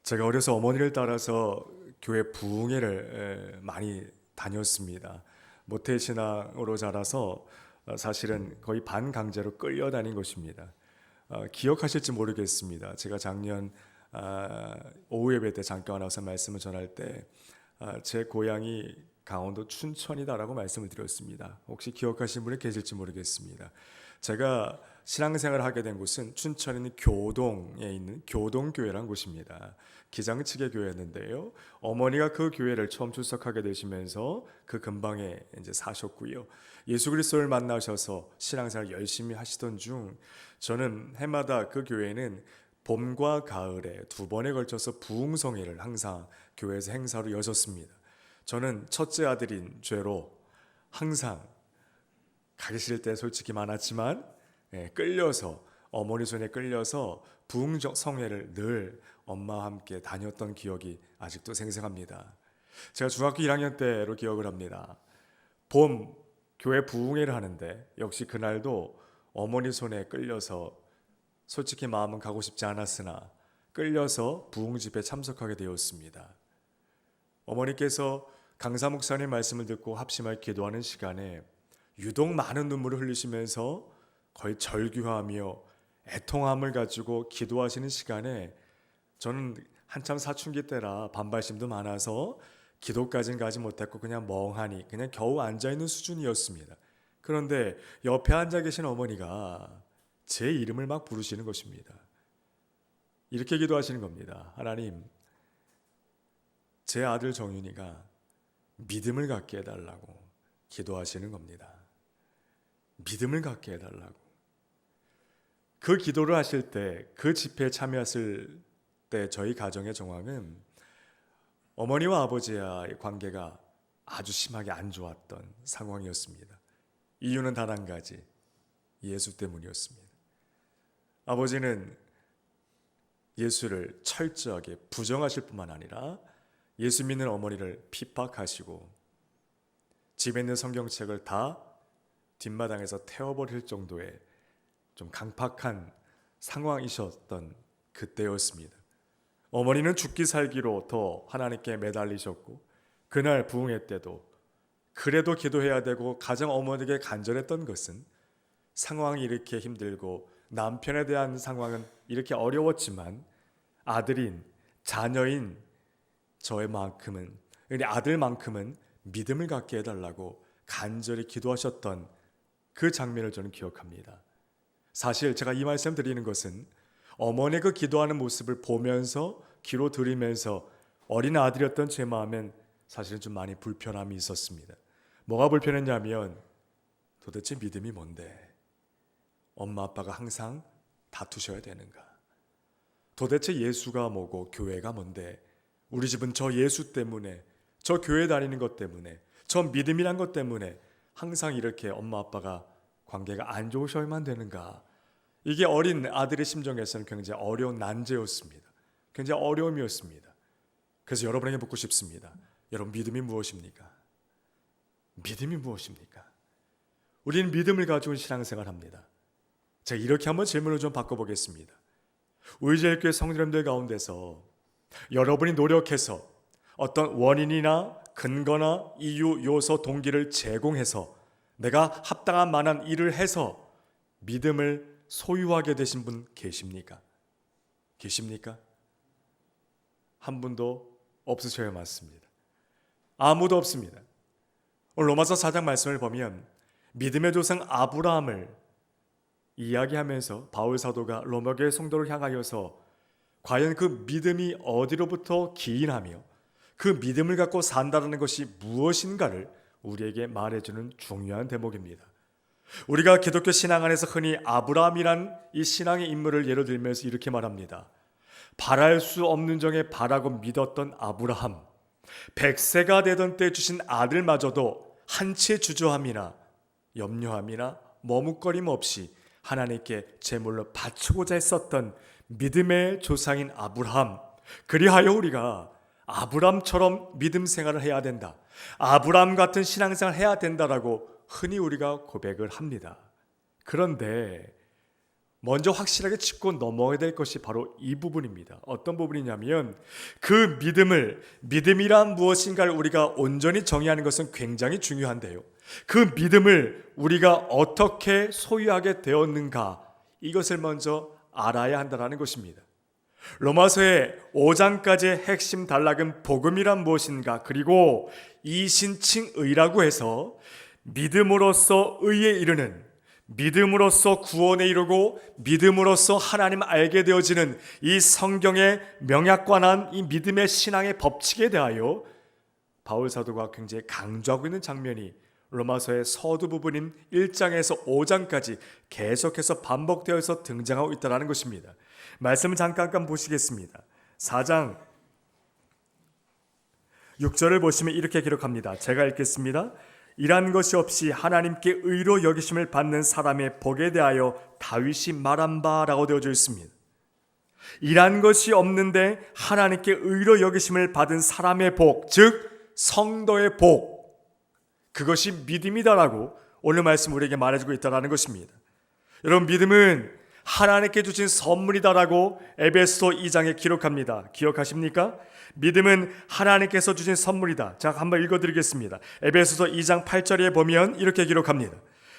제가 어려서 어머니를 따라서 교회 부흥회를 많이 다녔습니다. 모태신앙으로 자라서 사실은 거의 반강제로 끌려다닌 것입니다. 기억하실지 모르겠습니다. 제가 작년 오후 예배 때 잠깐 와서 말씀을 전할 때 제 고향이 강원도 춘천이다라고 말씀을 드렸습니다. 혹시 기억하시는 분이 계실지 모르겠습니다. 제가 신앙생활을 하게 된 곳은 춘천에 있는 교동에 있는 교동교회라는 곳입니다. 기장측의 교회였는데요. 어머니가 그 교회를 처음 출석하게 되시면서 그 근방에 이제 사셨고요. 예수 그리스도를 만나셔서 신앙생활 열심히 하시던 중 저는 해마다 그 교회는 봄과 가을에 두 번에 걸쳐서 부흥성회를 항상 교회에서 행사로 여셨습니다. 저는 첫째 아들인 죄로 항상 가기 싫을 때 솔직히 많았지만 끌려서 어머니 손에 끌려서 부흥성회를 늘 엄마와 함께 다녔던 기억이 아직도 생생합니다. 제가 중학교 1학년 때로 기억을 합니다. 봄 교회 부흥회를 하는데 역시 그날도 어머니 손에 끌려서 솔직히 마음은 가고 싶지 않았으나 끌려서 부흥 집회에 참석하게 되었습니다. 어머니께서 강사 목사님 말씀을 듣고 합심하여 기도하는 시간에 유독 많은 눈물을 흘리시면서 거의 절규하며 애통함을 가지고 기도하시는 시간에 저는 한참 사춘기 때라 반발심도 많아서 기도까지는 가지 못했고 그냥 멍하니 그냥 겨우 앉아있는 수준이었습니다. 그런데 옆에 앉아 계신 어머니가 제 이름을 막 부르시는 것입니다. 이렇게 기도하시는 겁니다. 하나님, 제 아들 정윤이가 믿음을 갖게 해달라고 기도하시는 겁니다. 믿음을 갖게 해달라고. 그 기도를 하실 때, 그 집회에 참여했을 때 저희 가정의 정황은 어머니와 아버지와의 관계가 아주 심하게 안 좋았던 상황이었습니다. 이유는 단 한 가지, 예수 때문이었습니다. 아버지는 예수를 철저하게 부정하실 뿐만 아니라 예수 믿는 어머니를 핍박하시고 집에 있는 성경책을 다 뒷마당에서 태워버릴 정도의 좀 강팍한 상황이셨던 그때였습니다. 어머니는 죽기 살기로 더 하나님께 매달리셨고 그날 부흥회 때도 그래도 기도해야 되고 가장 어머니에게 간절했던 것은 상황이 이렇게 힘들고 남편에 대한 상황은 이렇게 어려웠지만 아들인 자녀인 저의만큼은 아들만큼은 믿음을 갖게 해달라고 간절히 기도하셨던 그 장면을 저는 기억합니다. 사실 제가 이 말씀 드리는 것은 어머니의 그 기도하는 모습을 보면서 귀로 들으면서 어린 아들이었던 제 마음엔 사실은 좀 많이 불편함이 있었습니다. 뭐가 불편했냐면 도대체 믿음이 뭔데? 엄마 아빠가 항상 다투셔야 되는가? 도대체 예수가 뭐고 교회가 뭔데 우리 집은 저 예수 때문에 저 교회 다니는 것 때문에 저 믿음이란 것 때문에 항상 이렇게 엄마 아빠가 관계가 안 좋으셔야만 되는가? 이게 어린 아들의 심정에서는 굉장히 어려운 난제였습니다. 굉장히 어려움이었습니다. 그래서 여러분에게 묻고 싶습니다. 여러분 믿음이 무엇입니까? 믿음이 무엇입니까? 우리는 믿음을 가지고 신앙생활합니다. 제가 이렇게 한번 질문을 좀 바꿔보겠습니다. 우리 제일교회 성도님들 가운데서 여러분이 노력해서 어떤 원인이나 근거나 이유, 요소, 동기를 제공해서 내가 합당한 만한 일을 해서 믿음을 소유하게 되신 분 계십니까? 계십니까? 한 분도 없으셔야 맞습니다. 아무도 없습니다. 오늘 로마서 4장 말씀을 보면 믿음의 조상 아브라함을 이야기하면서 바울 사도가 로마교회 성도를 향하여서 과연 그 믿음이 어디로부터 기인하며 그 믿음을 갖고 산다는 것이 무엇인가를 우리에게 말해주는 중요한 대목입니다. 우리가 기독교 신앙 안에서 흔히 아브라함이란 이 신앙의 인물을 예로 들면서 이렇게 말합니다. 바랄 수 없는 정에 바라고 믿었던 아브라함, 100세가 되던 때 주신 아들마저도 한치의 주저함이나 염려함이나 머뭇거림 없이 하나님께 제물로 바치고자 했었던 믿음의 조상인 아브라함. 그리하여 우리가 아브라함처럼 믿음 생활을 해야 된다. 아브라함 같은 신앙생활을 해야 된다라고 흔히 우리가 고백을 합니다. 그런데 먼저 확실하게 짚고 넘어가야 될 것이 바로 이 부분입니다. 어떤 부분이냐면 그 믿음이란 무엇인가를 우리가 온전히 정의하는 것은 굉장히 중요한데요. 그 믿음을 우리가 어떻게 소유하게 되었는가, 이것을 먼저 알아야 한다는 것입니다. 로마서의 5장까지의 핵심 단락은 복음이란 무엇인가, 그리고 이신칭의라고 해서 믿음으로써 의에 이르는, 믿음으로써 구원에 이르고 믿음으로써 하나님 알게 되어지는 이 성경의 명약관한 이 믿음의 신앙의 법칙에 대하여 바울 사도가 굉장히 강조하고 있는 장면이 로마서의 서두 부분인 1장에서 5장까지 계속해서 반복되어서 등장하고 있다는 것입니다. 말씀을 잠깐 보시겠습니다. 4장 6절을 보시면 이렇게 기록합니다. 제가 읽겠습니다. 이란 것이 없이 하나님께 의로 여기심을 받는 사람의 복에 대하여 다윗이 말한 바라고 되어져 있습니다. 이란 것이 없는데 하나님께 의로 여기심을 받은 사람의 복, 즉 성도의 복, 그것이 믿음이다라고 오늘 말씀 우리에게 말해주고 있다는 것입니다. 여러분, 믿음은 하나님께 주신 선물이다라고 에베소 2장에 기록합니다. 기억하십니까? 믿음은 하나님께서 주신 선물이다. 자, 한번 읽어드리겠습니다. 에베소서 2장 8절에 보면 이렇게 기록합니다.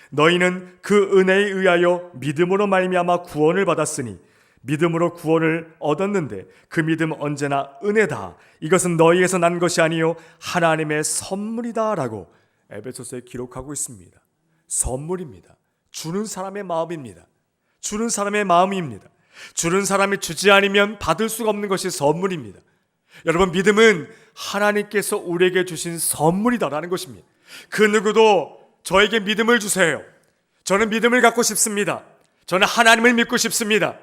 너희는 그 은혜에 의하여 믿음으로 말미암아 구원을 받았으니 믿음으로 구원을 얻었는데 그 믿음 언제나 은혜다. 이것은 너희에서 난 것이 아니요 하나님의 선물이다라고 에베소서에 기록하고 있습니다. 선물입니다. 주는 사람의 마음입니다. 주는 사람의 마음입니다. 주는 사람이 주지 않으면 받을 수가 없는 것이 선물입니다. 여러분, 믿음은 하나님께서 우리에게 주신 선물이다라는 것입니다. 그 누구도 저에게 믿음을 주세요, 저는 믿음을 갖고 싶습니다, 저는 하나님을 믿고 싶습니다,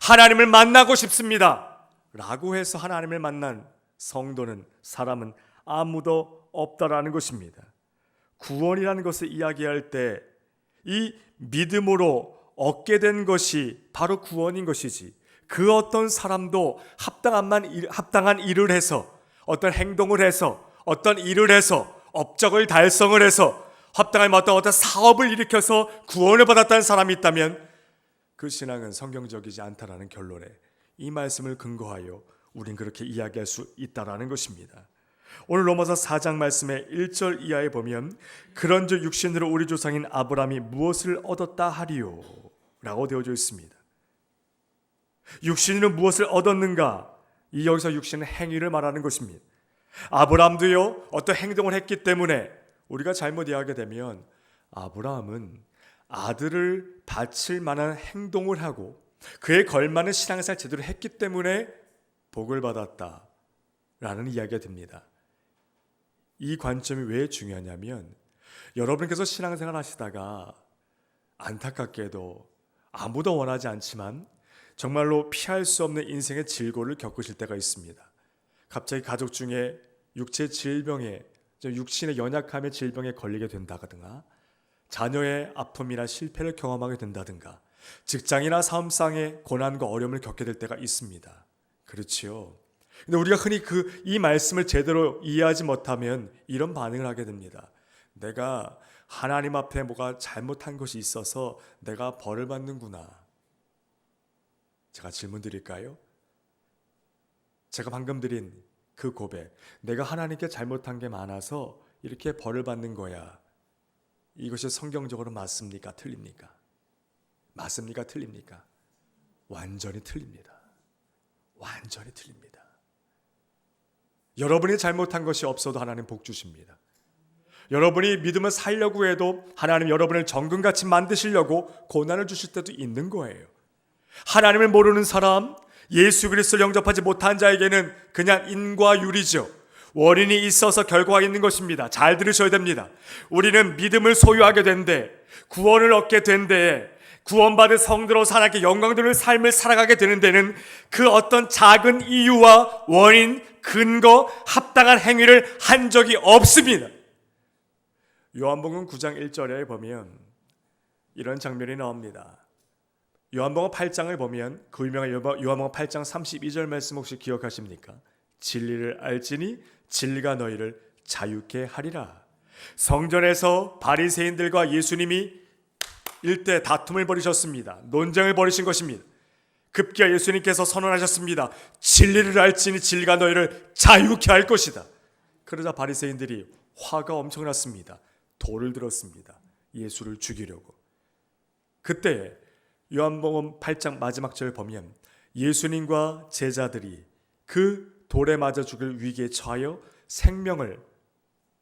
하나님을 만나고 싶습니다 라고 해서 하나님을 만난 성도는, 사람은 아무도 없다라는 것입니다. 구원이라는 것을 이야기할 때 이 믿음으로 얻게 된 것이 바로 구원인 것이지, 그 어떤 사람도 합당한 일을 해서, 어떤 행동을 해서, 어떤 일을 해서, 업적을 달성을 해서, 합당한 어떤 사업을 일으켜서 구원을 받았다는 사람이 있다면 그 신앙은 성경적이지 않다라는 결론에 이 말씀을 근거하여 우린 그렇게 이야기할 수 있다라는 것입니다. 오늘 로마서 4장 말씀의 1절 이하에 보면 그런즉 육신으로 우리 조상인 아브라함이 무엇을 얻었다 하리요 라고 되어져 있습니다. 육신으로 무엇을 얻었는가? 이 여기서 육신은 행위를 말하는 것입니다. 아브라함도요, 어떤 행동을 했기 때문에, 우리가 잘못 이해하게 되면 아브라함은 아들을 바칠 만한 행동을 하고 그에 걸맞는 신앙생활 제대로 했기 때문에 복을 받았다라는 이야기가 됩니다. 이 관점이 왜 중요하냐면, 여러분께서 신앙생활 하시다가 안타깝게도 아무도 원하지 않지만 정말로 피할 수 없는 인생의 질고를 겪으실 때가 있습니다. 갑자기 가족 중에 육체 질병에, 육신의 연약함의 질병에 걸리게 된다든가, 자녀의 아픔이나 실패를 경험하게 된다든가, 직장이나 삶상의 고난과 어려움을 겪게 될 때가 있습니다. 그렇지요. 근데 우리가 흔히 이 말씀을 제대로 이해하지 못하면 이런 반응을 하게 됩니다. 내가 하나님 앞에 뭐가 잘못한 것이 있어서 내가 벌을 받는구나. 제가 질문 드릴까요? 제가 방금 드린 그 고백, 내가 하나님께 잘못한 게 많아서 이렇게 벌을 받는 거야, 이것이 성경적으로 맞습니까? 틀립니까? 맞습니까? 틀립니까? 완전히 틀립니다. 완전히 틀립니다. 여러분이 잘못한 것이 없어도 하나님 복 주십니다. 여러분이 믿음을 살려고 해도 하나님 여러분을 정금같이 만드시려고 고난을 주실 때도 있는 거예요. 하나님을 모르는 사람, 예수 그리스도를 영접하지 못한 자에게는 그냥 인과율이죠. 원인이 있어서 결과가 있는 것입니다. 잘 들으셔야 됩니다. 우리는 믿음을 소유하게 된데, 구원을 얻게 된데, 구원받은 성도로 하나님께 영광 돌리는 삶을 살아가게 되는 데는 그 어떤 작은 이유와 원인, 근거, 합당한 행위를 한 적이 없습니다. 요한복음 9장 1절에 보면 이런 장면이 나옵니다. 요한복음 8장을 보면 그 유명한 요한복음 8장 32절 말씀 혹시 기억하십니까? 진리를 알지니 진리가 너희를 자유케 하리라. 성전에서 바리새인들과 예수님이 일대 다툼을 벌이셨습니다. 논쟁을 벌이신 것입니다. 급기야 예수님께서 선언하셨습니다. 진리를 알지니 진리가 너희를 자유케 할 것이다. 그러자 바리새인들이 화가 엄청났습니다. 돌을 들었습니다. 예수를 죽이려고. 그때 요한복음 8장 마지막 절을 보면 예수님과 제자들이 그 돌에 맞아 죽을 위기에 처하여 생명을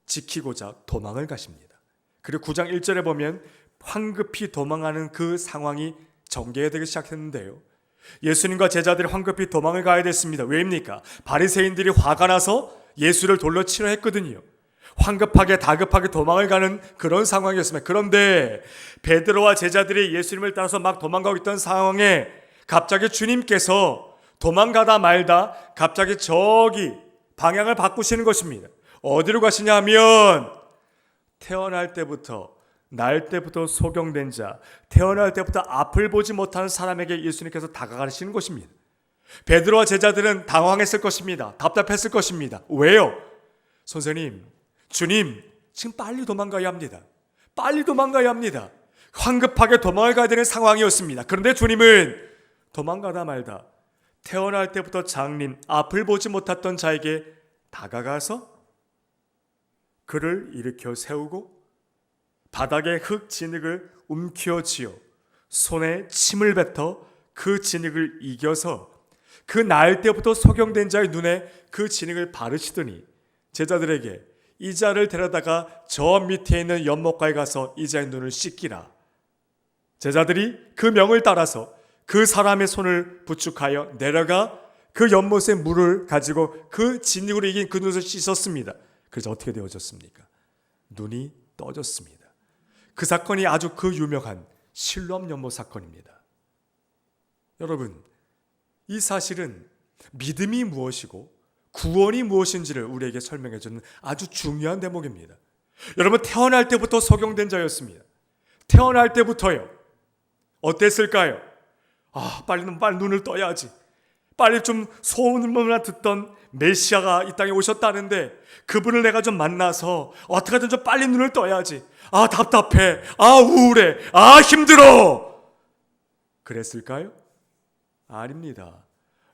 지키고자 도망을 가십니다. 그리고 9장 1절에 보면 황급히 도망하는 그 상황이 전개되기 시작했는데요. 예수님과 제자들이 황급히 도망을 가야 됐습니다. 왜입니까? 바리새인들이 화가 나서 예수를 돌로 치려 했거든요. 황급하게 다급하게 도망을 가는 그런 상황이었습니다. 그런데 베드로와 제자들이 예수님을 따라서 막 도망가고 있던 상황에 갑자기 주님께서 도망가다 말다 갑자기 저기 방향을 바꾸시는 것입니다. 어디로 가시냐 하면 태어날 때부터 날 때부터 소경된 자, 태어날 때부터 앞을 보지 못하는 사람에게 예수님께서 다가가시는 것입니다. 베드로와 제자들은 당황했을 것입니다. 답답했을 것입니다. 왜요? 선생님, 주님, 지금 빨리 도망가야 합니다. 빨리 도망가야 합니다. 황급하게 도망을 가야 되는 상황이었습니다. 그런데 주님은 도망가다 말다 태어날 때부터 장님, 앞을 보지 못했던 자에게 다가가서 그를 일으켜 세우고 바닥에 흙 진흙을 움켜쥐어 손에 침을 뱉어 그 진흙을 이겨서 그 날 때부터 소경된 자의 눈에 그 진흙을 바르시더니 제자들에게 이 자를 데려다가 저 밑에 있는 연못가에 가서 이 자의 눈을 씻기라. 제자들이 그 명을 따라서 그 사람의 손을 부축하여 내려가 그 연못에 물을 가지고 그 진흙으로 이긴 그 눈을 씻었습니다. 그래서 어떻게 되어졌습니까? 눈이 떠졌습니다. 그 사건이 아주 그 유명한 실로암 연못 사건입니다. 여러분, 이 사실은 믿음이 무엇이고 구원이 무엇인지를 우리에게 설명해 주는 아주 중요한 대목입니다. 여러분, 태어날 때부터 소경된 자였습니다. 태어날 때부터요. 어땠을까요? 빨리 눈을 떠야지. 빨리 좀 소문만 듣던 메시아가 이 땅에 오셨다는데 그분을 내가 좀 만나서 어떻게든 좀 빨리 눈을 떠야지. 답답해. 우울해. 힘들어. 그랬을까요? 아닙니다.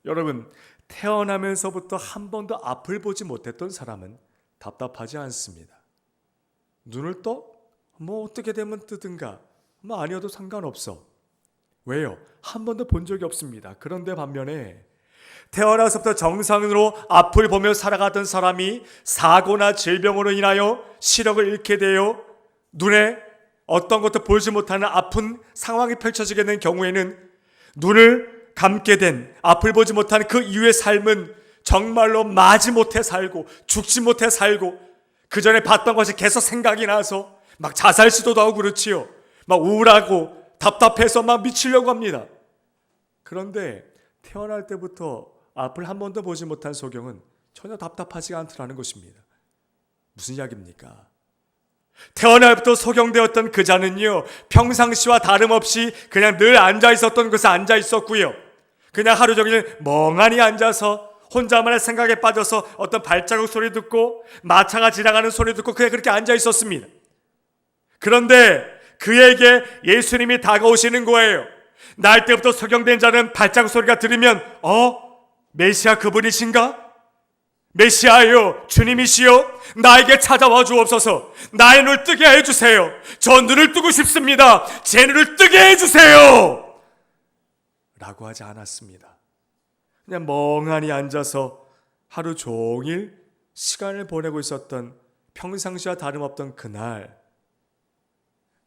여러분, 태어나면서부터 한 번도 앞을 보지 못했던 사람은 답답하지 않습니다. 눈을 떠? 어떻게 되면 뜨든가. 아니어도 상관없어. 왜요? 한 번도 본 적이 없습니다. 그런데 반면에 태어나서부터 정상으로 앞을 보며 살아가던 사람이 사고나 질병으로 인하여 시력을 잃게 되어 눈에 어떤 것도 보지 못하는 아픈 상황이 펼쳐지게 된 경우에는 눈을 감게 된 앞을 보지 못하는 그 이후의 삶은 정말로 마지못해 살고 죽지 못해 살고 그 전에 봤던 것이 계속 생각이 나서 막 자살 시도도 하고 그렇지요. 막 우울하고 답답해서 막 미치려고 합니다. 그런데 태어날 때부터 앞을 한 번도 보지 못한 소경은 전혀 답답하지 않더라는 것입니다. 무슨 이야기입니까? 태어날부터 소경되었던 그 자는요, 평상시와 다름없이 그냥 늘 앉아 있었던 곳에 앉아 있었고요. 그냥 하루 종일 멍하니 앉아서 혼자만의 생각에 빠져서 어떤 발자국 소리 듣고 마차가 지나가는 소리 듣고 그냥 그렇게 앉아 있었습니다. 그런데 그에게 예수님이 다가오시는 거예요. 날 때부터 소경된 자는 발자국 소리가 들으면 메시아 그분이신가? 메시아요, 주님이시여, 나에게 찾아와 주옵소서. 나의 눈을 뜨게 해주세요. 저 눈을 뜨고 싶습니다. 제 눈을 뜨게 해주세요 라고 하지 않았습니다. 그냥 멍하니 앉아서 하루 종일 시간을 보내고 있었던 평상시와 다름없던 그날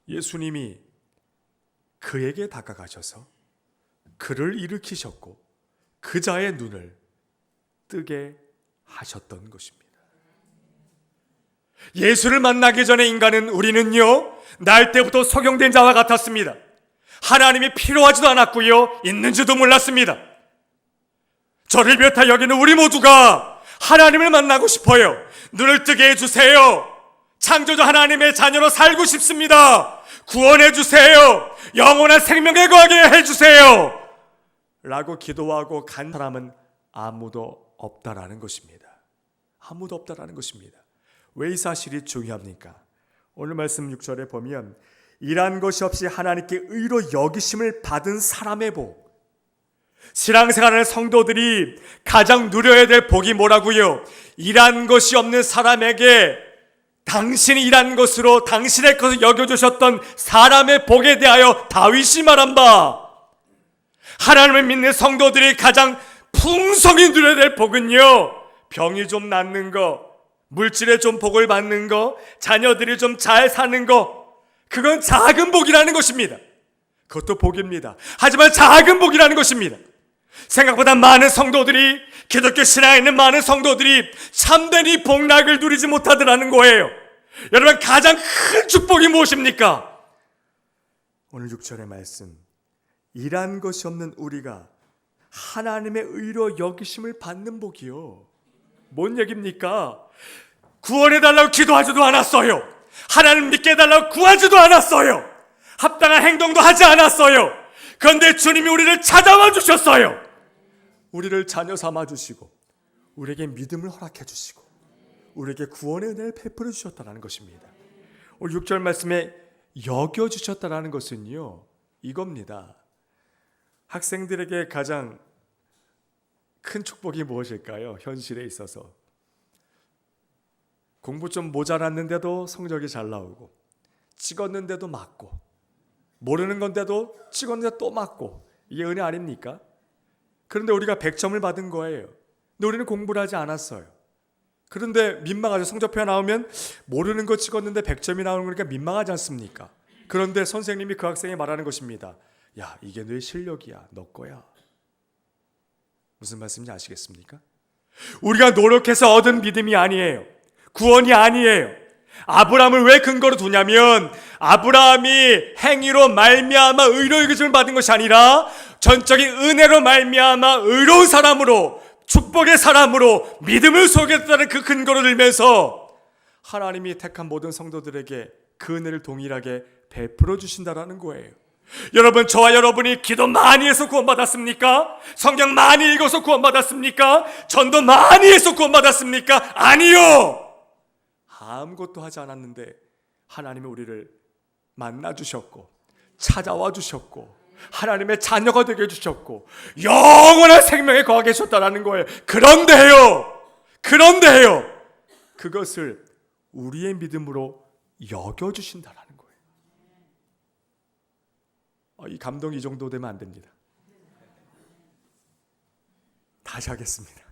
예수님이 그에게 다가가셔서 그를 일으키셨고 그 자의 눈을 뜨게 하셨던 것입니다. 예수를 만나기 전에 인간은 우리는요, 날 때부터 소경된 자와 같았습니다. 하나님이 필요하지도 않았고요, 있는지도 몰랐습니다. 저를 비롯한 여기는 우리 모두가 하나님을 만나고 싶어요. 눈을 뜨게 해주세요. 창조주 하나님의 자녀로 살고 싶습니다. 구원해 주세요. 영원한 생명에 거하게 해주세요 라고 기도하고 간 사람은 아무도 없다라는 것입니다. 아무도 없다라는 것입니다. 왜 이 사실이 중요합니까? 오늘 말씀 6절에 보면 일한 것이 없이 하나님께 의로 여기심을 받은 사람의 복. 신앙생활하는 성도들이 가장 누려야 될 복이 뭐라고요? 일한 것이 없는 사람에게 당신이 일한 것으로 당신의 것을 여겨주셨던 사람의 복에 대하여 다윗이 말한 바, 하나님을 믿는 성도들이 가장 풍성히 누려야 될 복은요, 병이 좀 낫는 거, 물질에 좀 복을 받는 거, 자녀들이 좀 잘 사는 거, 그건 작은 복이라는 것입니다. 그것도 복입니다. 하지만 작은 복이라는 것입니다. 생각보다 많은 성도들이, 기독교 신앙에 있는 많은 성도들이 참된 이 복락을 누리지 못하더라는 거예요. 여러분, 가장 큰 축복이 무엇입니까? 오늘 6절의 말씀, 일한 것이 없는 우리가 하나님의 의로 여기심을 받는 복이요. 뭔 얘기입니까? 구원해달라고 기도하지도 않았어요. 하나님 믿게 해달라고 구하지도 않았어요. 합당한 행동도 하지 않았어요. 그런데 주님이 우리를 찾아와 주셨어요. 우리를 자녀 삼아 주시고, 우리에게 믿음을 허락해 주시고, 우리에게 구원의 은혜를 베풀어 주셨다는 것입니다. 오늘 6절 말씀에 여겨 주셨다는 것은요, 이겁니다. 학생들에게 가장 큰 축복이 무엇일까요? 현실에 있어서 공부 좀 모자랐는데도 성적이 잘 나오고, 찍었는데도 맞고, 모르는 건데도 찍었는데 또 맞고, 이게 은혜 아닙니까? 그런데 우리가 100점을 받은 거예요. 근데 우리는 공부를 하지 않았어요. 그런데 민망하죠. 성적표 나오면 모르는 거 찍었는데 100점이 나오는 거니까 민망하지 않습니까? 그런데 선생님이 그 학생에 말하는 것입니다. 야, 이게 너의 실력이야. 너 거야. 무슨 말씀인지 아시겠습니까? 우리가 노력해서 얻은 믿음이 아니에요. 구원이 아니에요. 아브라함을 왜 근거로 두냐면, 아브라함이 행위로 말미암아 의로 여김을 받은 것이 아니라 전적인 은혜로 말미암아 의로운 사람으로, 축복의 사람으로 믿음을 소개했다는 그 근거로 들면서 하나님이 택한 모든 성도들에게 그 은혜를 동일하게 베풀어 주신다라는 거예요. 여러분, 저와 여러분이 기도 많이 해서 구원받았습니까? 성경 많이 읽어서 구원받았습니까? 전도 많이 해서 구원받았습니까? 아니요. 아무것도 하지 않았는데 하나님이 우리를 만나 주셨고, 찾아와 주셨고, 하나님의 자녀가 되게 해주셨고, 영원한 생명에 거하게 해주셨다는 거예요. 그런데요, 그것을 우리의 믿음으로 여겨주신다는 거예요. 이 감동이 이 정도 되면 안 됩니다. 다시 하겠습니다.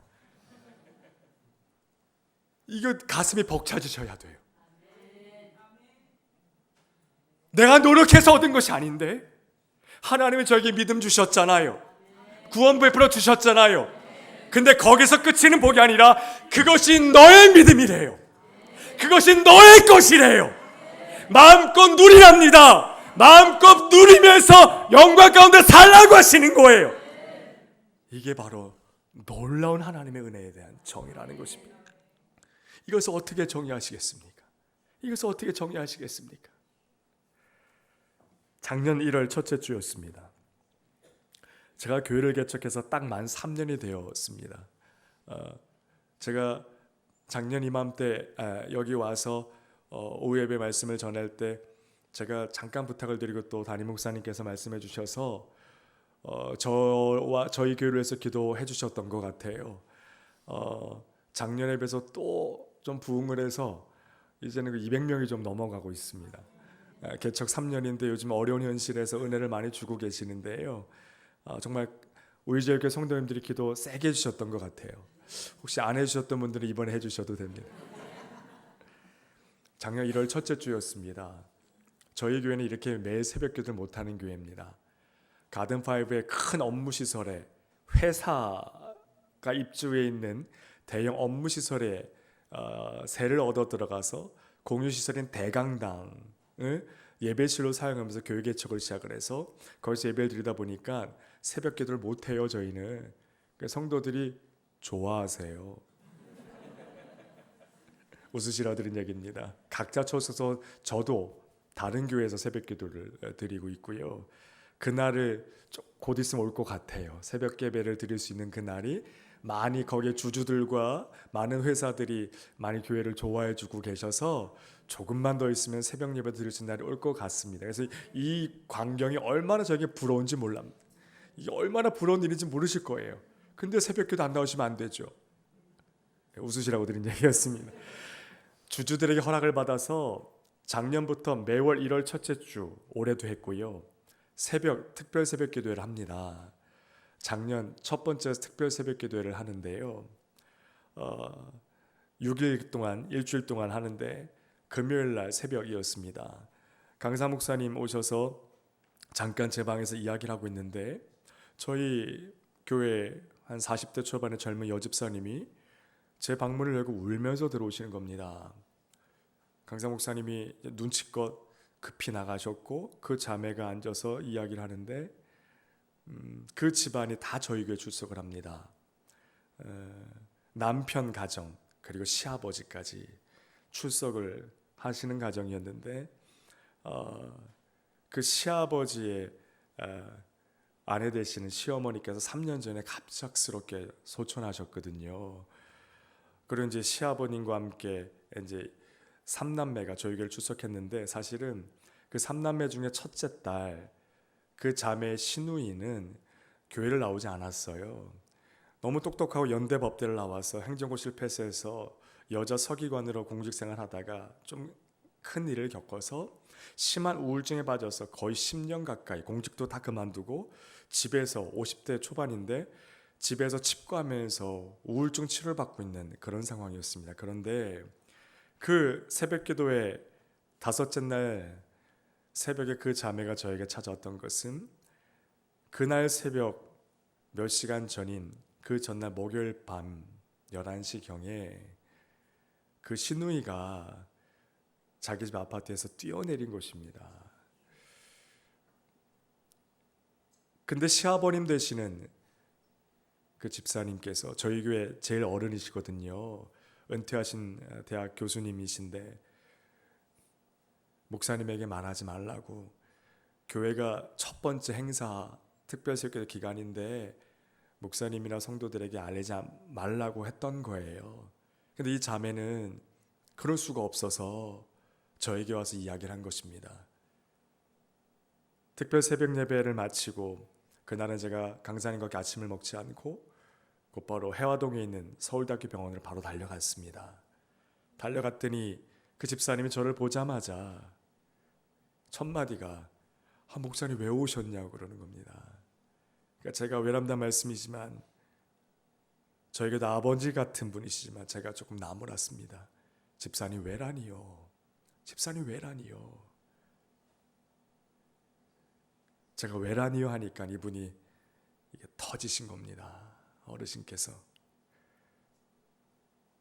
이거 가슴이 벅차지셔야 돼요. 내가 노력해서 얻은 것이 아닌데 하나님이 저에게 믿음 주셨잖아요. 구원 베풀어 주셨잖아요. 근데 거기서 끝이는 복이 아니라 그것이 너의 믿음이래요. 그것이 너의 것이래요. 마음껏 누리랍니다. 마음껏 누리면서 영광 가운데 살라고 하시는 거예요. 이게 바로 놀라운 하나님의 은혜에 대한 정의라는 것입니다. 이것을 어떻게 정의하시겠습니까? 이것을 어떻게 정의하시겠습니까? 작년 1월 첫째 주였습니다. 제가 교회를 개척해서 딱 만 3년이 되었습니다. 제가 작년 이맘때 여기 와서 오후 예배 말씀을 전할 때 제가 잠깐 부탁을 드리고 또 담임 목사님께서 말씀해 주셔서 저와 저희 교회를 위해서 기도해 주셨던 것 같아요. 작년에 비해서 또 좀 부흥을 해서 이제는 200명이 좀 넘어가고 있습니다. 개척 3년인데 요즘 어려운 현실에서 은혜를 많이 주고 계시는데요. 정말 우리 지역의 성도님들이 기도 세게 해주셨던 것 같아요. 혹시 안 해주셨던 분들은 이번에 해주셔도 됩니다. 작년 1월 첫째 주였습니다. 저희 교회는 이렇게 매일 새벽 기도를 못하는 교회입니다. 가든5의 큰 업무시설에, 회사가 입주해 있는 대형 업무시설에 세를 얻어 들어가서 공유시설인 대강당을 예배실로 사용하면서 교회 개척을 시작을 해서 거기서 예배를 드리다 보니까 새벽 기도를 못해요. 저희는. 성도들이 좋아하세요. 웃으시라 드린 얘기입니다. 각자 쳐서 저도 다른 교회에서 새벽 기도를 드리고 있고요. 그날을 곧 있으면 올 것 같아요. 새벽 예배를 드릴 수 있는 그날이 많이 거기에 주주들과 많은 회사들이 많이 교회를 좋아해 주고 계셔서 조금만 더 있으면 새벽 예배 드릴 수 있는 날이 올 것 같습니다. 그래서 이 광경이 얼마나 저에게 부러운지 몰랍니다. 이게 얼마나 부러운 일인지 모르실 거예요. 근데 새벽기도 안 나오시면 안 되죠. 웃으시라고 드린 얘기였습니다. 주주들에게 허락을 받아서 작년부터 매월 1월 첫째 주 올해도 했고요. 특별 새벽 기도회를 합니다. 작년 첫 번째 특별 새벽 기도회를 하는데요. 6일 동안 일주일 동안 하는데 금요일 날 새벽이었습니다. 강사 목사님 오셔서 잠깐 제 방에서 이야기를 하고 있는데 저희 교회 한 40대 초반의 젊은 여집사님이 제 방문을 열고 울면서 들어오시는 겁니다. 강사 목사님이 눈치껏 급히 나가셨고 그 자매가 앉아서 이야기를 하는데 그 집안이 다 저희 교회 출석을 합니다. 남편 가정 그리고 시아버지까지 출석을 하시는 가정이었는데 그 시아버지의 아내 되시는 시어머니께서 3년 전에 갑작스럽게 소천하셨거든요. 그리고 이제 시아버님과 함께 이제 3남매가 저희 교회를 출석했는데 사실은 그 3남매 중에 첫째 딸 그 자매의 시누이는 교회를 나오지 않았어요. 너무 똑똑하고 연대 법대를 나와서 행정고시를 패스해서 여자 서기관으로 공직생활 하다가 좀 큰 일을 겪어서 심한 우울증에 빠져서 거의 10년 가까이 공직도 다 그만두고 집에서 50대 초반인데 집에서 칩과하면서 우울증 치료를 받고 있는 그런 상황이었습니다. 그런데 그 새벽 기도회 다섯째 날 새벽에 그 자매가 저에게 찾아왔던 것은 그날 새벽 몇 시간 전인 그 전날 목요일 밤 11시경에 그 시누이가 자기 집 아파트에서 뛰어내린 것입니다. 근데 시아버님 되시는 그 집사님께서 저희 교회 제일 어른이시거든요. 은퇴하신 대학 교수님이신데 목사님에게 말하지 말라고 교회가 첫 번째 행사 특별설교 기간인데 목사님이나 성도들에게 알리지 말라고 했던 거예요. 근데 이 자매는 그럴 수가 없어서 저에게 와서 이야기를 한 것입니다. 특별 새벽 예배를 마치고 그날은 제가 강사님과 아침을 먹지 않고 곧바로 해화동에 있는 서울대학교 병원을 바로 달려갔습니다. 달려갔더니 그 집사님이 저를 보자마자 첫 마디가 목사님 왜 오셨냐고 그러는 겁니다. 그러니까 제가 외람된 말씀이지만 저에게도 아버지 같은 분이시지만 제가 조금 나무랐습니다. 집사님 왜라니요? 집사님 왜라니요? 제가 왜라니요 하니까 이분이 이게 터지신 겁니다. 어르신께서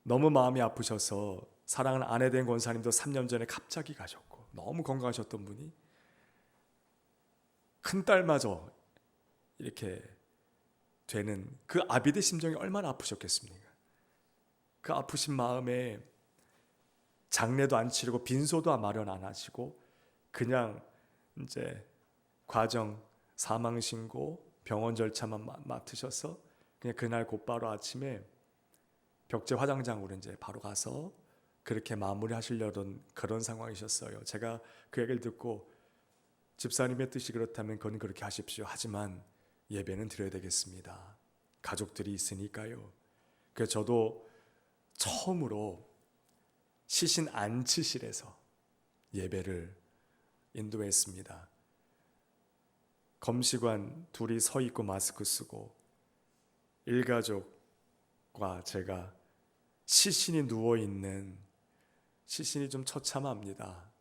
너무 마음이 아프셔서 사랑하는 아내 된 권사님도 3년 전에 갑자기 가셨고 너무 건강하셨던 분이 큰딸마저 이렇게 되는 그 아비의 심정이 얼마나 아프셨겠습니까? 그 아프신 마음에 장례도 안 치르고 빈소도 마련 안 하시고 그냥 이제 과정 사망 신고 병원 절차만 맡으셔서 그냥 그날 곧바로 아침에 벽제 화장장으로 이제 바로 가서 그렇게 마무리하시려던 그런 상황이셨어요. 제가 그 얘기를 듣고 집사님의 뜻이 그렇다면 그건 그렇게 하십시오. 하지만 예배는 드려야 되겠습니다. 가족들이 있으니까요. 그래서 저도 처음으로 시신 안치실에서 예배를 인도했습니다. 검시관 둘이 서 있고 마스크 쓰고 일가족과 제가 시신이 누워있는 시신이 좀 처참합니다.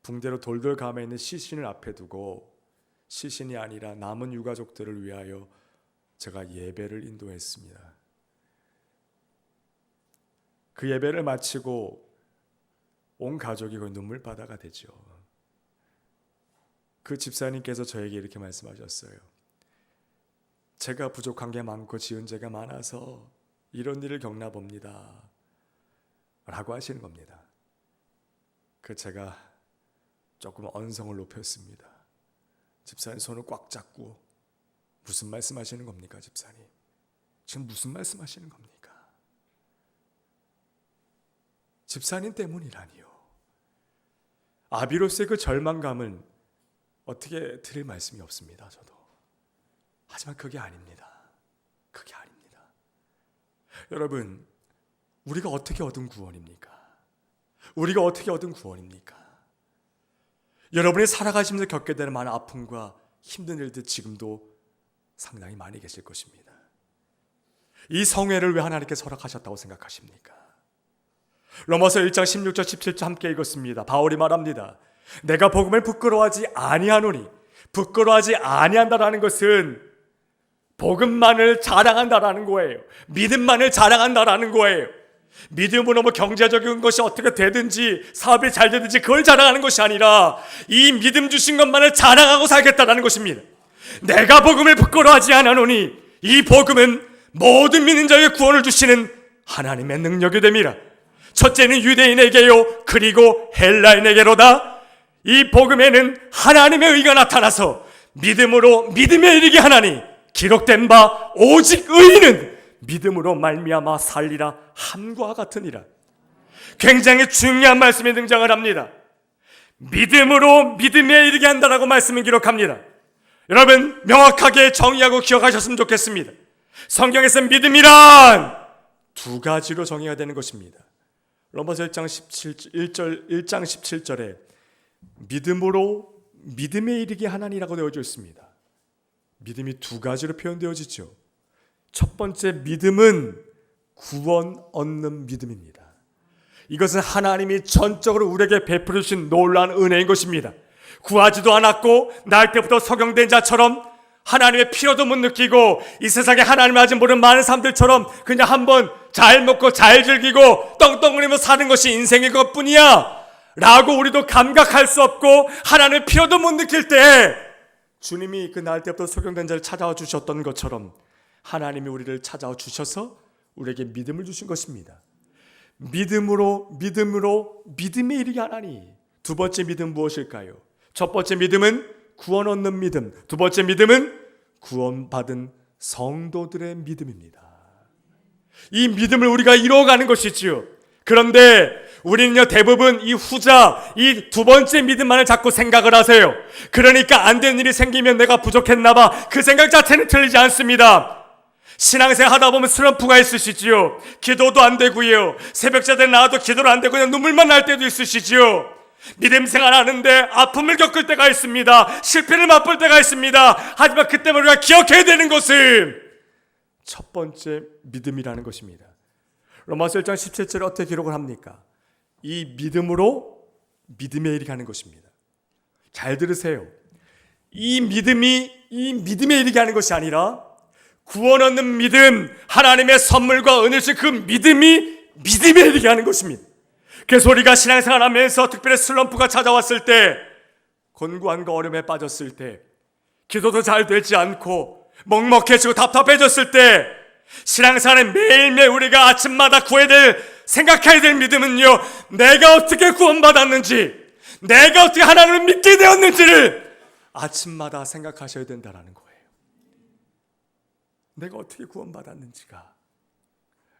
붕대로 돌돌 감아 있는 시신을 앞에 두고 시신이 아니라 남은 유가족들을 위하여 제가 예배를 인도했습니다. 그 예배를 마치고 온 가족이 거의 눈물바다가 되죠. 그 집사님께서 저에게 이렇게 말씀하셨어요. 제가 부족한 게 많고 지은 죄가 많아서 이런 일을 겪나 봅니다. 라고 하시는 겁니다. 그 제가 조금 언성을 높였습니다. 집사님 손을 꽉 잡고 무슨 말씀하시는 겁니까 집사님? 지금 무슨 말씀하시는 겁니까? 집사님 때문이라니요. 아비로서의 그 절망감은 어떻게 드릴 말씀이 없습니다. 저도. 하지만 그게 아닙니다. 그게 아닙니다. 여러분, 우리가 어떻게 얻은 구원입니까? 우리가 어떻게 얻은 구원입니까? 여러분이 살아가시면서 겪게 되는 많은 아픔과 힘든 일들 지금도 상당히 많이 계실 것입니다. 이 성회를 왜 하나님께 허락하셨다고 생각하십니까? 로마서 1장 16절 17절 함께 읽었습니다. 바울이 말합니다. 내가 복음을 부끄러워하지 아니하노니, 부끄러워하지 아니한다라는 것은 복음만을 자랑한다라는 거예요. 믿음만을 자랑한다라는 거예요. 믿음으로 뭐 경제적인 것이 어떻게 되든지 사업이 잘 되든지 그걸 자랑하는 것이 아니라 이 믿음 주신 것만을 자랑하고 살겠다라는 것입니다. 내가 복음을 부끄러워하지 않으노니 이 복음은 모든 믿는 자에게 구원을 주시는 하나님의 능력이 됨이라. 첫째는 유대인에게요 그리고 헬라인에게로다. 이 복음에는 하나님의 의가 나타나서 믿음으로 믿음에 이르게 하나니 기록된 바 오직 의인은 믿음으로 말미암아 살리라 함과 같으니라. 굉장히 중요한 말씀이 등장을 합니다. 믿음으로 믿음에 이르게 한다라고 말씀을 기록합니다. 여러분 명확하게 정의하고 기억하셨으면 좋겠습니다. 성경에서 믿음이란 두 가지로 정의가 되는 것입니다. 로마서 1장 17절에 믿음으로 믿음에 이르게 하나니라고 되어져 있습니다. 믿음이 두 가지로 표현되어지죠. 첫 번째 믿음은 구원 얻는 믿음입니다. 이것은 하나님이 전적으로 우리에게 베풀어 주신 놀라운 은혜인 것입니다. 구하지도 않았고 날 때부터 석영된 자처럼 하나님의 필요도 못 느끼고 이 세상에 하나님을 아직 모르는 많은 사람들처럼 그냥 한번 잘 먹고 잘 즐기고 떵떵거리며 사는 것이 인생인 것뿐이야 라고 우리도 감각할 수 없고 하나님의 필요도 못 느낄 때 주님이 그 날 때부터 소경된 자를 찾아와 주셨던 것처럼 하나님이 우리를 찾아와 주셔서 우리에게 믿음을 주신 것입니다. 믿음으로 믿음에 이르게 하나니. 두 번째 믿음 무엇일까요? 첫 번째 믿음은 구원 얻는 믿음, 두 번째 믿음은 구원받은 성도들의 믿음입니다. 이 믿음을 우리가 이루어가는 것이지요. 그런데 우리는요 대부분 이 후자, 이 두 번째 믿음만을 자꾸 생각을 하세요. 그러니까 안 되는 일이 생기면 내가 부족했나 봐. 그 생각 자체는 틀리지 않습니다. 신앙생활 하다 보면 슬럼프가 있으시지요. 기도도 안 되고요. 새벽자들 나와도 기도를 안 되고 그냥 눈물만 날 때도 있으시지요. 믿음 생활 하는데 아픔을 겪을 때가 있습니다. 실패를 맛볼 때가 있습니다. 하지만 그때 우리가 기억해야 되는 것은 첫 번째 믿음이라는 것입니다. 로마서 1장 17절에 어떻게 기록을 합니까? 이 믿음으로 믿음에 이르게 하는 것입니다. 잘 들으세요. 이 믿음에 이르게 하는 것이 아니라 구원 얻는 믿음, 하나님의 선물과 은혜를 주신 그 믿음이 믿음에 이르게 하는 것입니다. 그래서 우리가 신앙생활 하면서 특별히 슬럼프가 찾아왔을 때, 곤고함과 어려움에 빠졌을 때, 기도도 잘 되지 않고 먹먹해지고 답답해졌을 때 신앙생활에 매일매일 우리가 아침마다 생각해야 될 믿음은요, 내가 어떻게 구원받았는지, 내가 어떻게 하나님을 믿게 되었는지를 아침마다 생각하셔야 된다는 거예요. 내가 어떻게 구원받았는지가,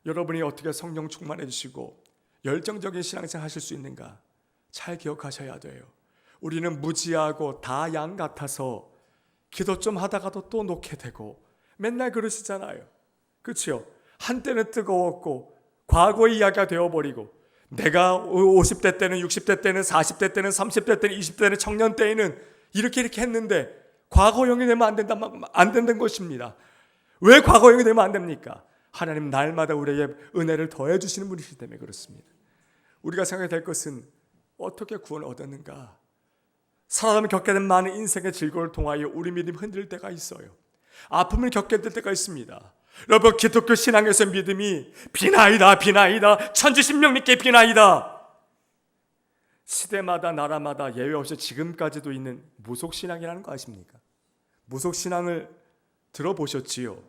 여러분이 어떻게 성령 충만해 주시고 열정적인 신앙생활 하실 수 있는가 잘 기억하셔야 돼요. 우리는 무지하고 다 양 같아서 기도 좀 하다가도 또 놓게 되고 맨날 그러시잖아요. 그렇죠? 한때는 뜨거웠고 과거의 이야기가 되어버리고, 내가 50대 때는 60대 때는 40대 때는 30대 때는 20대 때는 청년 때에는 이렇게 했는데 과거형이 되면 안 된다는 것입니다. 왜 과거형이 되면 안 됩니까? 하나님 날마다 우리에게 은혜를 더해 주시는 분이시기 때문에 그렇습니다. 우리가 생각해야 될 것은 어떻게 구원을 얻었는가? 살아가며 겪게 된 많은 인생의 즐거움을 통하여 우리 믿음이 흔들릴 때가 있어요. 아픔을 겪게 될 때가 있습니다. 여러분, 기독교 신앙에서 믿음이 비나이다 천지신명님께 비나이다. 시대마다 나라마다 예외 없이 지금까지도 있는 무속신앙이라는 거 아십니까? 무속신앙을 들어보셨지요?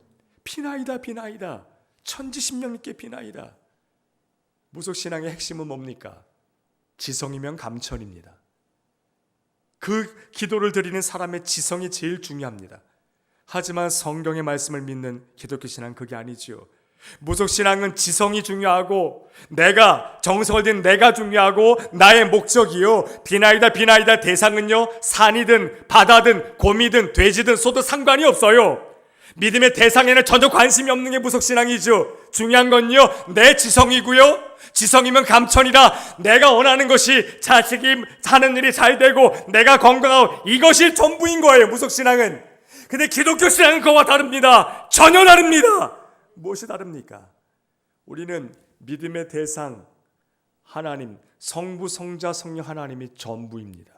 비나이다 천지신명님께 비나이다. 무속신앙의 핵심은 뭡니까? 지성이면 감천입니다. 그 기도를 드리는 사람의 지성이 제일 중요합니다. 하지만 성경의 말씀을 믿는 기독교 신앙은 그게 아니죠. 무속신앙은 지성이 중요하고 내가 정성을 든 내가 중요하고 나의 목적이요. 비나이다 대상은요, 산이든 바다든 곰이든 돼지든 소도 상관이 없어요. 믿음의 대상에는 전혀 관심이 없는 게 무속신앙이죠. 중요한 건요, 내 지성이고요. 지성이면 감천이라 내가 원하는 것이 자식이 사는 일이 잘 되고 내가 건강하고 이것이 전부인 거예요, 무속신앙은. 근데 기독교 신앙은 그와 다릅니다. 전혀 다릅니다. 무엇이 다릅니까? 우리는 믿음의 대상 하나님, 성부, 성자, 성령 하나님이 전부입니다.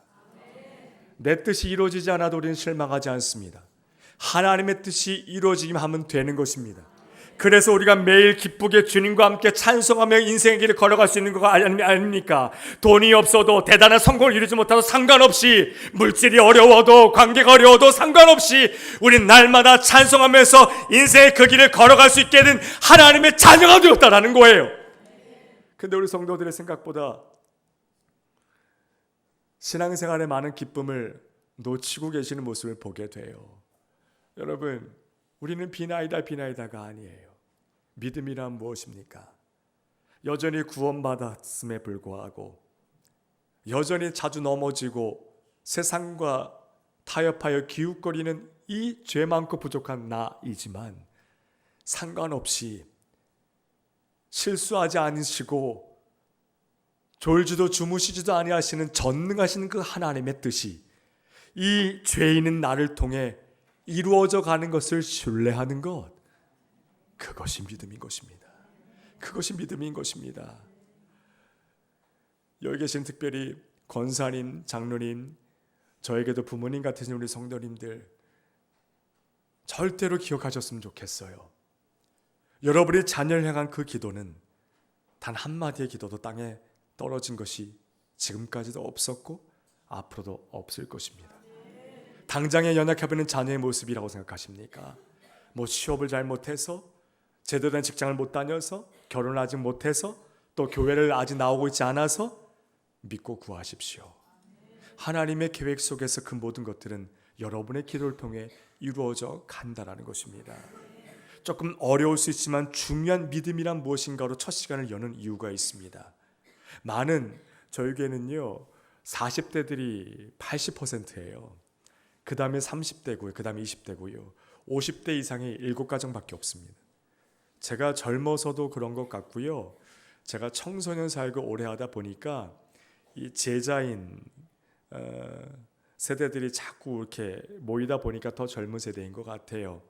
내 뜻이 이루어지지 않아도 우리는 실망하지 않습니다. 하나님의 뜻이 이루어지기만 하면 되는 것입니다. 그래서 우리가 매일 기쁘게 주님과 함께 찬송하며 인생의 길을 걸어갈 수 있는 거 아닙니까? 돈이 없어도 대단한 성공을 이루지 못해도 상관없이, 물질이 어려워도 관계가 어려워도 상관없이 우린 날마다 찬송하면서 인생의 그 길을 걸어갈 수 있게 된 하나님의 자녀가 되었다라는 거예요. 근데 우리 성도들의 생각보다 신앙생활에 많은 기쁨을 놓치고 계시는 모습을 보게 돼요. 여러분, 우리는 비나이다가 아니에요. 믿음이란 무엇입니까? 여전히 구원받았음에 불구하고 여전히 자주 넘어지고 세상과 타협하여 기웃거리는 이 죄 많고 부족한 나이지만, 상관없이 실수하지 않으시고 졸지도 주무시지도 아니하시는 전능하신 그 하나님의 뜻이 이 죄 있는 나를 통해 이루어져 가는 것을 신뢰하는 것, 그것이 믿음인 것입니다. 그것이 믿음인 것입니다. 여기 계신 특별히 권사님, 장로님, 저에게도 부모님 같으신 우리 성도님들, 절대로 기억하셨으면 좋겠어요. 여러분이 자녀를 향한 그 기도는 단 한마디의 기도도 땅에 떨어진 것이 지금까지도 없었고 앞으로도 없을 것입니다. 당장에 연약해보이는 자녀의 모습이라고 생각하십니까? 뭐 취업을 잘 못해서, 제대로 된 직장을 못 다녀서, 결혼을 아직 못해서, 또 교회를 아직 나오고 있지 않아서, 믿고 구하십시오. 하나님의 계획 속에서 그 모든 것들은 여러분의 기도를 통해 이루어져 간다라는 것입니다. 조금 어려울 수 있지만 중요한 믿음이란 무엇인가로 첫 시간을 여는 이유가 있습니다. 많은, 저희 교회는요 40대들이 80%예요. 그 다음에 30대고요. 그 다음에 20대고요. 50대 이상이 7가정밖에 없습니다. 제가 젊어서도 그런 것 같고요. 제가 청소년 사역을 오래 하다 보니까 이 제자인 세대들이 자꾸 이렇게 모이다 보니까 더 젊은 세대인 것 같아요.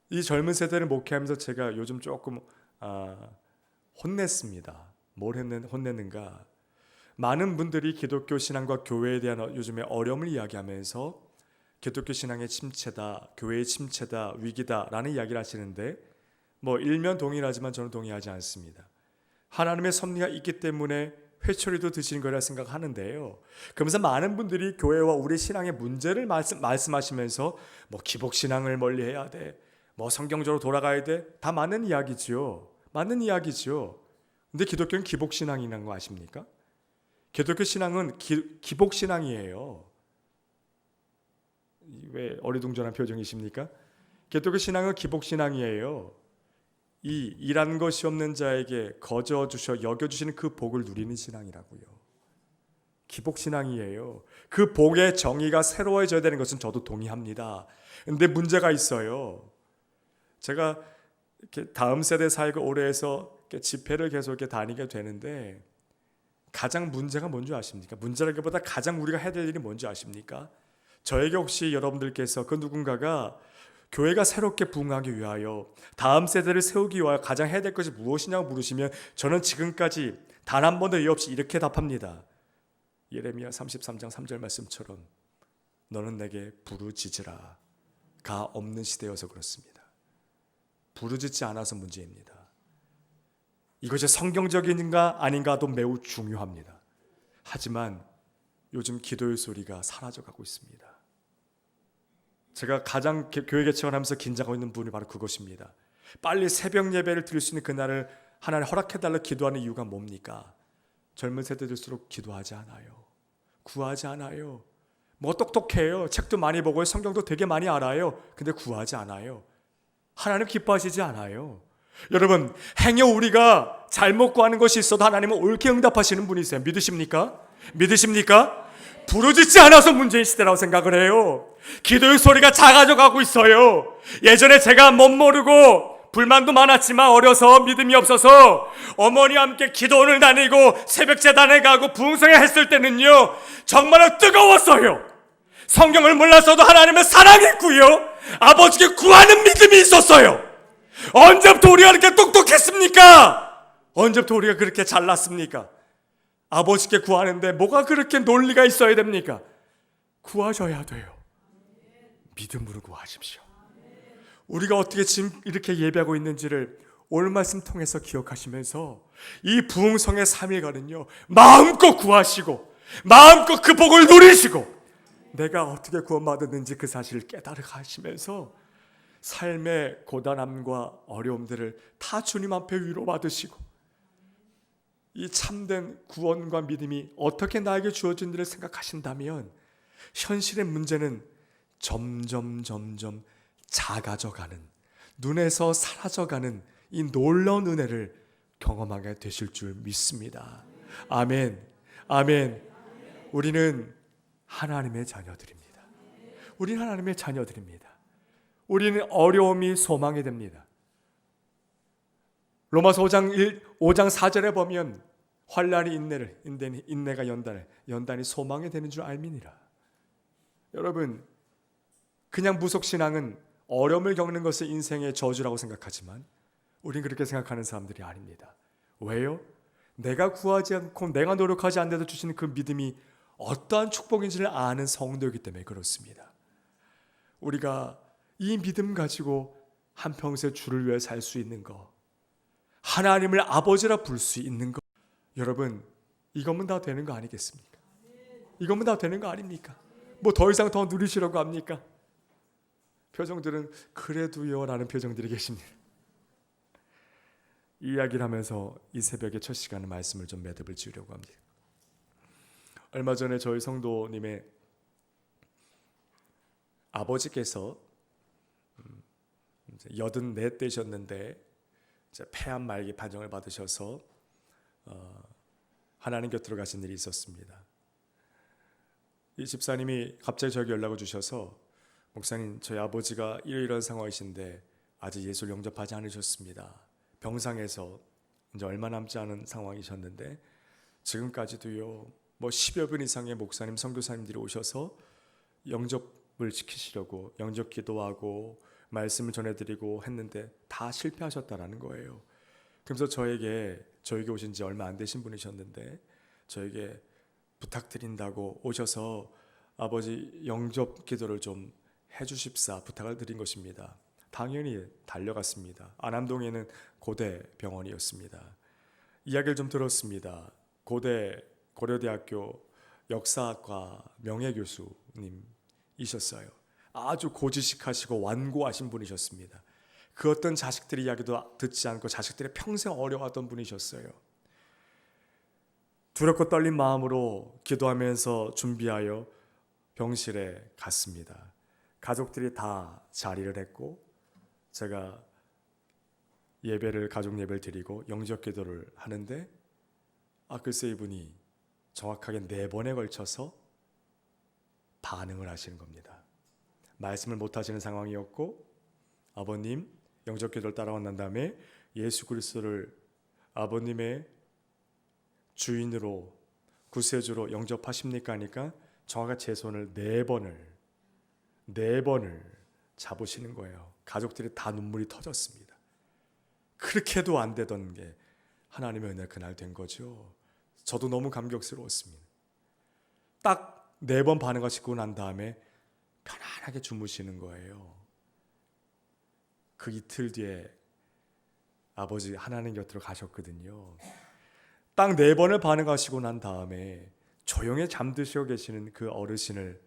이 젊은 세대를 목회하면서 제가 요즘 조금 혼냈습니다. 뭘 혼냈는가? 많은 분들이 기독교 신앙과 교회에 대한 요즘의 어려움을 이야기하면서 기독교 신앙의 침체다, 교회의 침체다, 위기다라는 이야기를 하시는데, 뭐 일면 동일하지만 저는 동의하지 않습니다. 하나님의 섭리가 있기 때문에 회초리도 드시는 거라 생각하는데요. 그러면서 많은 분들이 교회와 우리 신앙의 문제를 말씀하시면서 뭐 기복신앙을 멀리해야 돼, 뭐 성경적으로 돌아가야 돼, 다 맞는 이야기죠. 맞는 이야기죠. 근데 기독교는 기복신앙이라는 거 아십니까? 기독교 신앙은 기복신앙이에요. 왜 어리둥절한 표정이십니까? 기독교 신앙은 기복신앙이에요. 이 일한 것이 없는 자에게 거저 주셔 여겨주시는 그 복을 누리는 신앙이라고요. 기복신앙이에요. 그 복의 정의가 새로워져야 되는 것은 저도 동의합니다. 근데 문제가 있어요. 제가 이렇게 다음 세대 사역을 오래 해서 집회를 계속 이렇게 다니게 되는데, 가장 문제가 뭔지 아십니까? 문제라기보다 가장 우리가 해야 될 일이 뭔지 아십니까? 저에게 혹시 여러분들께서 그 누군가가 교회가 새롭게 부흥하기 위하여 다음 세대를 세우기 위하여 가장 해야 될 것이 무엇이냐고 물으시면 저는 지금까지 단 한 번도 예 없이 이렇게 답합니다. 예레미야 33장 3절 말씀처럼 너는 내게 부르짖으라. 가 없는 시대여서 그렇습니다. 부르짖지 않아서 문제입니다. 이것이 성경적인가 아닌가도 매우 중요합니다. 하지만 요즘 기도의 소리가 사라져가고 있습니다. 제가 가장 교회 개척을 하면서 긴장하고 있는 부분이 바로 그것입니다. 빨리 새벽 예배를 드릴 수 있는 그날을 하나님 허락해달라 기도하는 이유가 뭡니까? 젊은 세대들수록 기도하지 않아요. 구하지 않아요. 뭐 똑똑해요. 책도 많이 보고 성경도 되게 많이 알아요. 근데 구하지 않아요. 하나님 기뻐하시지 않아요. 여러분, 행여 우리가 잘못 구하는 것이 있어도 하나님은 옳게 응답하시는 분이세요. 믿으십니까? 믿으십니까? 부르짖지 않아서 문제인 시대라고 생각을 해요. 기도의 소리가 작아져 가고 있어요. 예전에 제가 못 모르고 불만도 많았지만 어려서 믿음이 없어서 어머니와 함께 기도원을 다니고 새벽 재단에 가고 부흥성에 했을 때는요, 정말로 뜨거웠어요. 성경을 몰랐어도 하나님의 사랑했고요, 아버지께 구하는 믿음이 있었어요. 언제부터 우리가 그렇게 똑똑했습니까? 언제부터 우리가 그렇게 잘났습니까? 아버지께 구하는데 뭐가 그렇게 논리가 있어야 됩니까? 구하셔야 돼요. 믿음으로 구하십시오. 우리가 어떻게 지금 이렇게 예배하고 있는지를 오늘 말씀 통해서 기억하시면서 이 부흥성의 3일간은요, 마음껏 구하시고 마음껏 그 복을 누리시고 내가 어떻게 구원받았는지 그 사실을 깨달으시면서 삶의 고단함과 어려움들을 다 주님 앞에 위로받으시고 이 참된 구원과 믿음이 어떻게 나에게 주어진지를 생각하신다면 현실의 문제는 점점 작아져가는, 눈에서 사라져가는 이 놀라운 은혜를 경험하게 되실 줄 믿습니다. 아멘. 아멘. 우리는 하나님의 자녀들입니다. 우리는 하나님의 자녀들입니다. 우리는 어려움이 소망이 됩니다. 로마서 5장 4절에 보면 환난이 인내가 연단이 소망이 되는 줄 알미니라. 여러분, 그냥 무속신앙은 어려움을 겪는 것을 인생의 저주라고 생각하지만 우리는 그렇게 생각하는 사람들이 아닙니다. 왜요? 내가 구하지 않고 내가 노력하지 않는데도 주시는 그 믿음이 어떠한 축복인지를 아는 성도이기 때문에 그렇습니다. 우리가 이 믿음 가지고 한평생 주를 위해 살 수 있는 것, 하나님을 아버지라 부를 수 있는 것, 여러분, 이거면 다 되는 거 아니겠습니까? 이거면 다 되는 거 아닙니까? 뭐 더 이상 더 누리시려고 합니까? 표정들은 그래도요 라는 표정들이 계십니다. 이 이야기를 하면서 이 새벽의 첫 시간에 말씀을 좀 매듭을 지으려고 합니다. 얼마 전에 저희 성도님의 아버지께서 84 되셨는데 폐암 말기 판정을 받으셔서 하나님 곁으로 가신 일이 있었습니다. 이 집사님이 갑자기 저에게 연락을 주셔서 목사님, 저희 아버지가 이런 상황이신데 아직 예수를 영접하지 않으셨습니다. 병상에서 이제 얼마 남지 않은 상황이셨는데 지금까지도요 뭐 10여 분 이상의 목사님, 선교사님들이 오셔서 영접을 시키시려고 영접 기도하고 말씀을 전해드리고 했는데 다 실패하셨다라는 거예요. 그래서 저에게 오신 지 얼마 안 되신 분이셨는데 저에게 부탁드린다고 오셔서 아버지 영접 기도를 좀 해주십사 부탁을 드린 것입니다. 당연히 달려갔습니다. 안암동에는 고대 병원이었습니다. 이야기를 좀 들었습니다. 고려대학교 역사학과 명예교수님이셨어요. 아주 고지식하시고 완고하신 분이셨습니다. 그 어떤 자식들의 이야기도 듣지 않고 자식들의 평생 어려워하던 분이셨어요. 두렵고 떨린 마음으로 기도하면서 준비하여 병실에 갔습니다. 가족들이 다 자리를 했고 제가 가족 예배를 드리고 영접 기도를 하는데 글쎄 이분이 정확하게 4번에 걸쳐서 반응을 하시는 겁니다. 말씀을 못 하시는 상황이었고 아버님 영접 기도를 따라온 난 다음에 예수 그리스도를 아버님의 주인으로 구세주로 영접하십니까 하니까 정확하게 제 손을 4번을 잡으시는 거예요. 가족들이 다 눈물이 터졌습니다. 그렇게 해도 안 되던 게 하나님의 은혜 그날 된 거죠. 저도 너무 감격스러웠습니다. 딱 4번 반응하시고 난 다음에 편안하게 주무시는 거예요. 그 이틀 뒤에 아버지 하나님 곁으로 가셨거든요. 딱 4번을 반응하시고 난 다음에 조용히 잠드시고 계시는 그 어르신을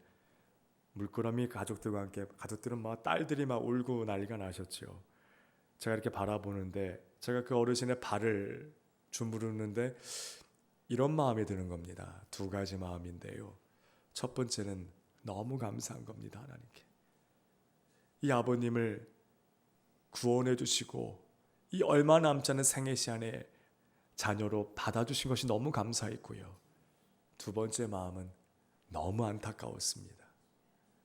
물끄러미 가족들과 함께 가족들은 딸들이 울고 난리가 나셨죠. 제가 이렇게 바라보는데 제가 그 어르신의 발을 주무르는데 이런 마음이 드는 겁니다. 2가지 마음인데요. 첫 번째는 너무 감사한 겁니다. 하나님께 이 아버님을 구원해 주시고 이 얼마 남지 않은 생애 시간에 자녀로 받아주신 것이 너무 감사했고요. 두 번째 마음은 너무 안타까웠습니다.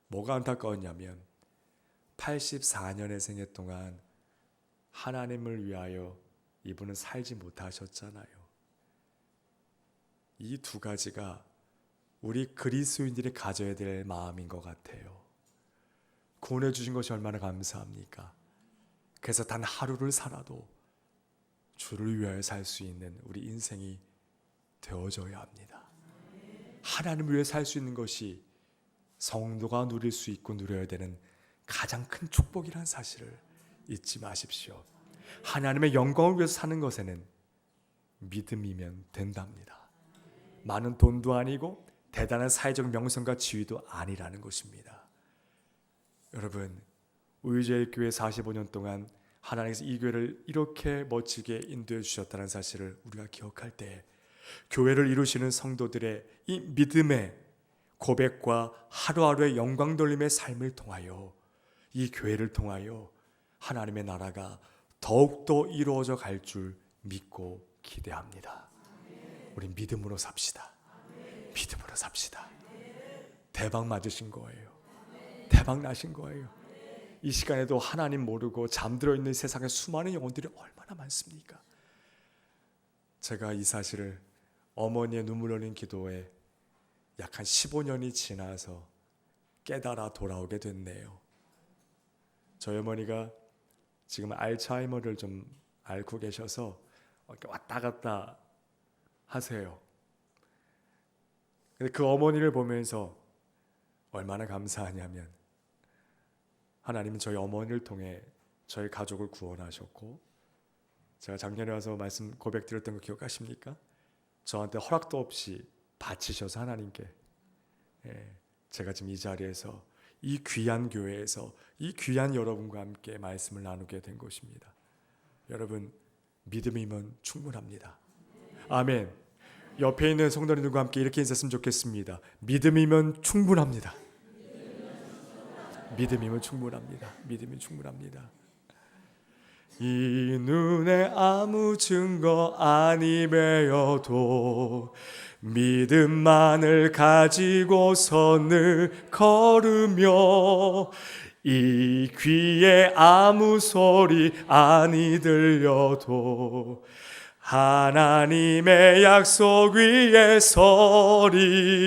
뭐가 안타까웠냐면 84년의 생애 동안 하나님을 위하여 이분은 살지 못하셨잖아요. 이 두 가지가 우리 그리스도인들이 가져야 될 마음인 것 같아요. 구원해 주신 것이 얼마나 감사합니까? 그래서 단 하루를 살아도 주를 위하여 살 수 있는 우리 인생이 되어져야 합니다. 하나님을 위해 살 수 있는 것이 성도가 누릴 수 있고 누려야 되는 가장 큰 축복이라는 사실을 잊지 마십시오. 하나님의 영광을 위해서 사는 것에는 믿음이면 된답니다. 많은 돈도 아니고 대단한 사회적 명성과 지위도 아니라는 것입니다. 여러분, 우유제일교회 45년 동안 하나님께서 이 교회를 이렇게 멋지게 인도해 주셨다는 사실을 우리가 기억할 때 교회를 이루시는 성도들의 이 믿음의 고백과 하루하루의 영광 돌림의 삶을 통하여 이 교회를 통하여 하나님의 나라가 더욱더 이루어져 갈 줄 믿고 기대합니다. 우리 믿음으로 삽시다. 믿음으로 삽시다. 대박 맞으신 거예요. 대박 나신 거예요. 이 시간에도 하나님 모르고 잠들어 있는 세상에 수많은 영혼들이 얼마나 많습니까? 제가 이 사실을 어머니의 눈물 흘린 기도에 약 한 15년이 지나서 깨달아 돌아오게 됐네요. 저희 어머니가 지금 알츠하이머를 좀 앓고 계셔서 이렇게 왔다 갔다 하세요. 근데 그 어머니를 보면서 얼마나 감사하냐면 하나님은 저희 어머니를 통해 저희 가족을 구원하셨고, 제가 작년에 와서 말씀 고백 드렸던 거 기억하십니까? 저한테 허락도 없이 바치셔서 하나님께 제가 지금 이 자리에서 이 귀한 교회에서 이 귀한 여러분과 함께 말씀을 나누게 된 것입니다. 여러분, 믿음이면 충분합니다. 아멘. 옆에 있는 성도님들과 함께 이렇게 인사했으면 좋겠습니다. 믿음이면 충분합니다. 믿음이면 충분합니다. 믿음이 충분합니다. 이 눈에 아무 증거 아니매여도 믿음만을 가지고서 늘 걸으며 이 귀에 아무 소리 아니 들려도 하나님의 약속 위에 서리라.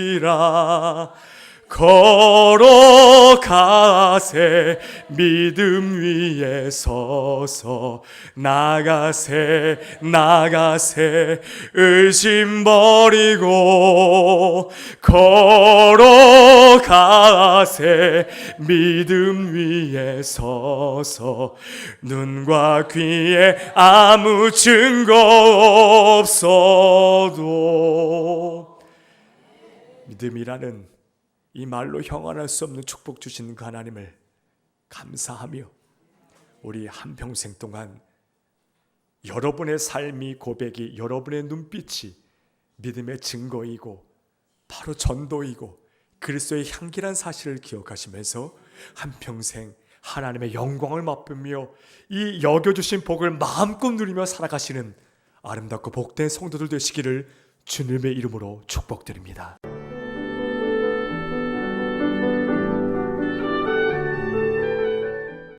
걸어가세 믿음 위에 서서 나가세 의심 버리고 걸어가세 믿음 위에 서서 눈과 귀에 아무 증거 없어도 믿음이라는 이 말로 형언할 수 없는 축복 주시는 그 하나님을 감사하며 우리 한평생 동안 여러분의 삶이 고백이, 여러분의 눈빛이 믿음의 증거이고 바로 전도이고 그리스도의 향기란 사실을 기억하시면서 한평생 하나님의 영광을 맛보며 이 여겨주신 복을 마음껏 누리며 살아가시는 아름답고 복된 성도들 되시기를 주님의 이름으로 축복드립니다.